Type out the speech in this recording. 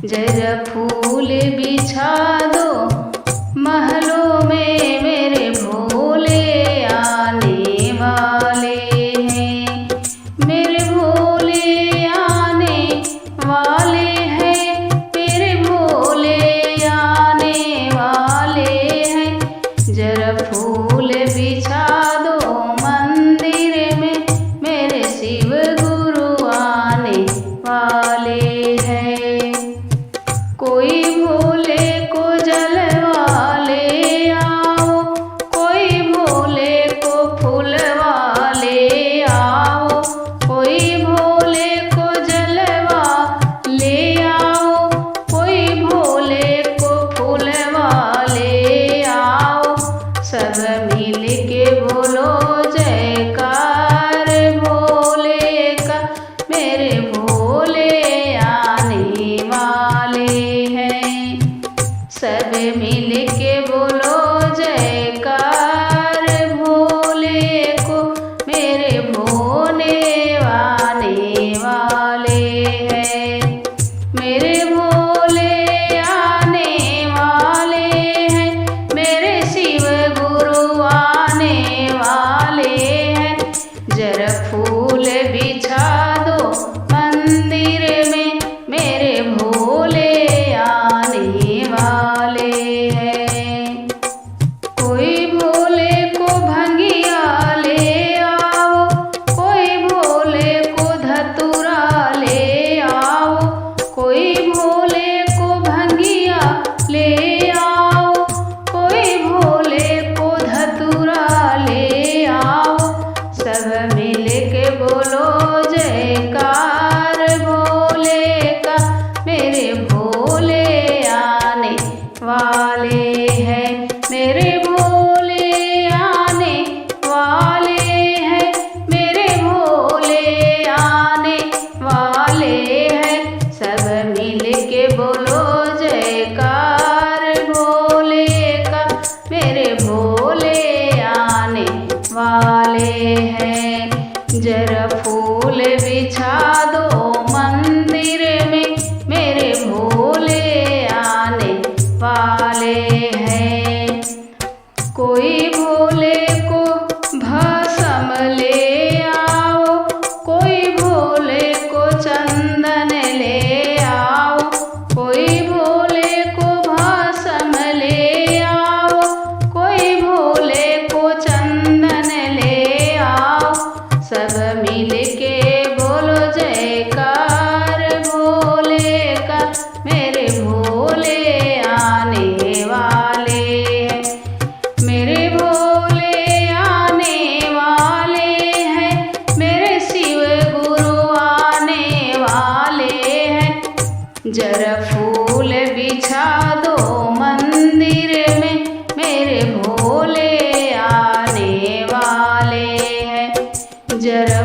जरा फूल बिछा दो महलों में, मेरे भोले आने वाले हैं। मेरे भोले आने वाले हैं, मेरे भोले आने वाले हैं। जरा फूल बिछा दो मंदिर में, मेरे शिव गुरु आने वाले हैं। कोई भोले को जलवा ले आओ, कोई भोले को फूलवा ले आओ, कोई भोले को जलवा ले आओ, कोई भोले को फूलवा ले आओ। सब मिल के बोलो जयकार भोले का, मेरे भोले आने वाले हैं। सब मिल के बोलो जयकार भोले को, मेरे भोले आने वाले हैं। मेरे भोले आने वाले हैं, मेरे शिव गुरु आने वाले हैं। जरा फूल बिछा दो मंदिर में, मेरे भोले आने वाले हैं। कोई भोले को भंगिया ले आओ, कोई भोले को धतूरा ले आओ, कोई भोले को भंगिया ले आओ, कोई भोले को धतूरा ले आओ। सब मिल के बोलो जयकार भोले का, मेरे भोले आने वाले हैं। मेरे भोले आने वाले हैं, मेरे भोले आने वाले हैं। सब मिल के बोलो जयकार भोले का, मेरे भोले आने वाले हैं। जरा फूल बिछा दो मंदिर में, मेरे भोले आने वाले हैं। कोई भोले को भस्म ले आओ, कोई भोले को चंदन ले आओ, कोई भोले को भस्म ले आओ, कोई भोले को चंदन ले आओ। सब मिल के बोलो जयकार भोले का, मेरे भोले आने वाले हैं। मेरे भोले आने वाले हैं, मेरे शिव गुरु आने वाले हैं। जरा फूल बिछा दो मंदिर में, मेरे भोले आने वाले हैं। जरा